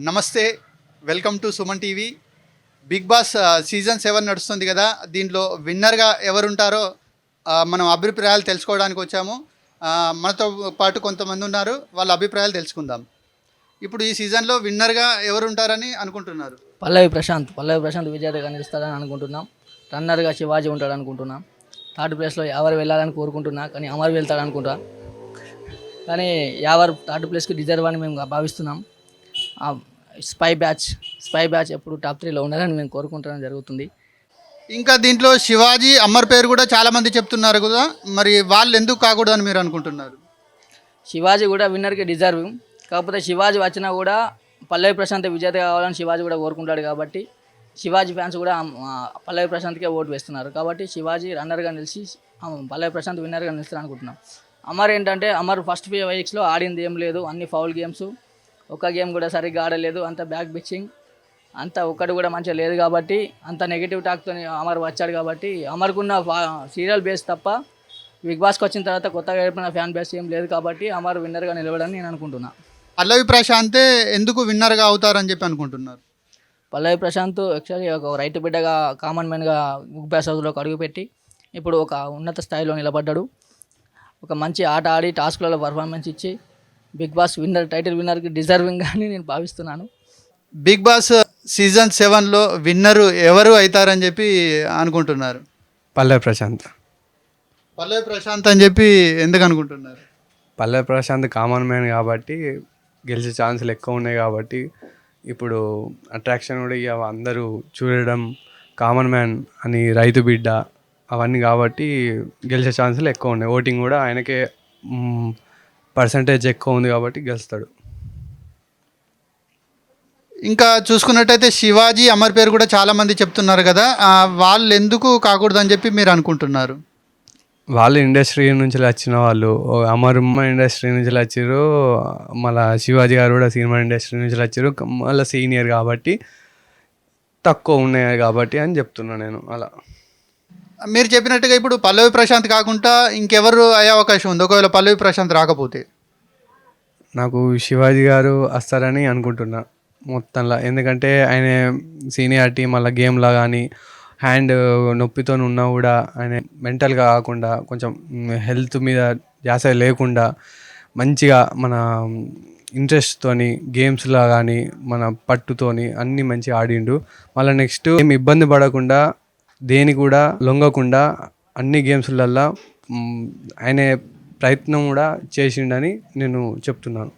నమస్తే, welcome to Suman TV. Bigg Boss season 7 నడుస్తుంది కదా. దీంట్లో విన్నర్గా ఎవరుంటారో మనం అభిప్రాయాలు తెలుసుకోవడానికి వచ్చాము. మనతో పాటు కొంతమంది ఉన్నారు, వాళ్ళ అభిప్రాయాలు తెలుసుకుందాం. ఇప్పుడు ఈ సీజన్లో విన్నర్గా ఎవరుంటారని అనుకుంటున్నారు? పల్లవి ప్రశాంత్ విజేతగా నిలుస్తాడని అనుకుంటున్నాం. రన్నర్గా శివాజీ ఉంటాడు అనుకుంటున్నాం. థర్డ్ ప్లేస్లో యావర్ వెళ్ళాలని కోరుకుంటున్నా, కానీ అమర్ వెళ్తాడు అనుకుంటా. కానీ యావర్ థర్డ్ ప్లేస్కి డిజర్వ్ అని మేము భావిస్తున్నాం. స్పై బ్యాచ్ ఎప్పుడు టాప్ 3లో ఉండాలని మేము కోరుకుంటడం జరుగుతుంది. ఇంకా దీంట్లో శివాజీ, అమర్ పేరు కూడా చాలామంది చెప్తున్నారు కదా, మరి వాళ్ళు ఎందుకు కాకూడదని మీరు అనుకుంటున్నారు? శివాజీ కూడా విన్నర్కి డిజర్వ్. కాకపోతే శివాజీ వచ్చినా కూడా పల్లవి ప్రశాంత్ విజేత కావాలని శివాజీ కూడా కోరుకుంటాడు. కాబట్టి శివాజీ ఫ్యాన్స్ కూడా పల్లవి ప్రశాంత్కే ఓటు వేస్తున్నారు. కాబట్టి శివాజీ రన్నర్గా నిలిచి పల్లవి ప్రశాంత్ విన్నర్గా నిలుస్తారు అనుకుంటున్నాం. అమర్ ఏంటంటే ఫస్ట్ 5 వీక్స్లో ఆడింది ఏం లేదు, అన్ని ఫౌల్ గేమ్స్, ఒక గేమ్ కూడా సరిగ్గా ఆడలేదు, అంత బ్యాక్ పిచ్చింగ్, అంత ఒక్కటి కూడా మంచిగా లేదు. కాబట్టి అంత నెగిటివ్ టాక్తో అమర్ వచ్చాడు. కాబట్టి అమర్కున్న సీరియల్ బేస్ తప్ప బిగ్ బాస్కి వచ్చిన తర్వాత కొత్తగా ఏర్పడిన ఫ్యాన్ బేస్ ఏం లేదు. కాబట్టి అమర్ విన్నర్గా నిలవడని నేను అనుకుంటున్నాను. పల్లవి ప్రశాంతే ఎందుకు విన్నర్గా అవుతారని చెప్పి అనుకుంటున్నారు? పల్లవి ప్రశాంత్ యాక్చువల్లీ ఒక రైతు బిడ్డగా కామన్ మ్యాన్గా బిగ్ బాస్ హౌస్లోకి అడుగుపెట్టి ఇప్పుడు ఒక ఉన్నత స్థాయిలో నిలబడ్డాడు. ఒక మంచి ఆట ఆడి టాస్క్లలో పర్ఫార్మెన్స్ ఇచ్చి బిగ్ బాస్ టైటిల్ విన్నర్కి డిజర్వింగ్ అని నేను భావిస్తున్నాను. బిగ్ బాస్ సీజన్ 7లో విన్నరు ఎవరు అవుతారని చెప్పి అనుకుంటున్నారు? పల్లవి ప్రశాంత్ అని చెప్పి ఎందుకు అనుకుంటున్నారు? పల్లవి ప్రశాంత్ కామన్ మ్యాన్ కాబట్టి గెలిచే ఛాన్సులు ఎక్కువ ఉన్నాయి. కాబట్టి ఇప్పుడు అట్రాక్షన్ కూడా ఇక అందరూ చూడడం, కామన్ మ్యాన్ అని రైతు బిడ్డ అవన్నీ కాబట్టి గెలిచే ఛాన్సులు ఎక్కువ ఉన్నాయి. ఓటింగ్ కూడా ఆయనకే పర్సంటేజ్ ఎక్కువ ఉంది కాబట్టి గెలుస్తాడు. ఇంకా చూసుకున్నట్టయితే శివాజీ, అమర్ పేరు కూడా చాలామంది చెప్తున్నారు కదా, వాళ్ళు ఎందుకు కాకూడదని చెప్పి మీరు అనుకుంటున్నారు? వాళ్ళు ఇండస్ట్రీ నుంచి వచ్చిన వాళ్ళు, అమర్ ఇండస్ట్రీ నుంచి వచ్చారు, మళ్ళీ శివాజీ గారు కూడా సినిమా ఇండస్ట్రీ నుంచి వచ్చారు, మళ్ళీ సీనియర్ కాబట్టి తక్కువ ఉన్నాయి కాబట్టి అని చెప్తున్నాను నేను. అలా మీరు చెప్పినట్టుగా ఇప్పుడు పల్లవి ప్రశాంత్ కాకుండా ఇంకెవరు అయ్యే అవకాశం ఉంది ఒకవేళ పల్లవి ప్రశాంత్ రాకపోతే? నాకు శివాజీ గారు వస్తారని అనుకుంటున్నా మొత్తంలో. ఎందుకంటే ఆయన సీనియారిటీ, మళ్ళీ గేమ్లో కానీ హ్యాండ్ నొప్పితో ఉన్నా కూడా ఆయన మెంటల్గా కాకుండా కొంచెం హెల్త్ మీద ధ్యాస లేకుండా మంచిగా మన ఇంట్రెస్ట్తోని గేమ్స్లో కానీ మన పట్టుతోని అన్నీ మంచిగా ఆడిండు. మళ్ళీ నెక్స్ట్ ఏం ఇబ్బంది పడకుండా, దేని కూడా లొంగకుండా అన్ని గేమ్స్లల్లో ఆయన ప్రయత్నం కూడా చేసిండని నేను చెప్తున్నాను.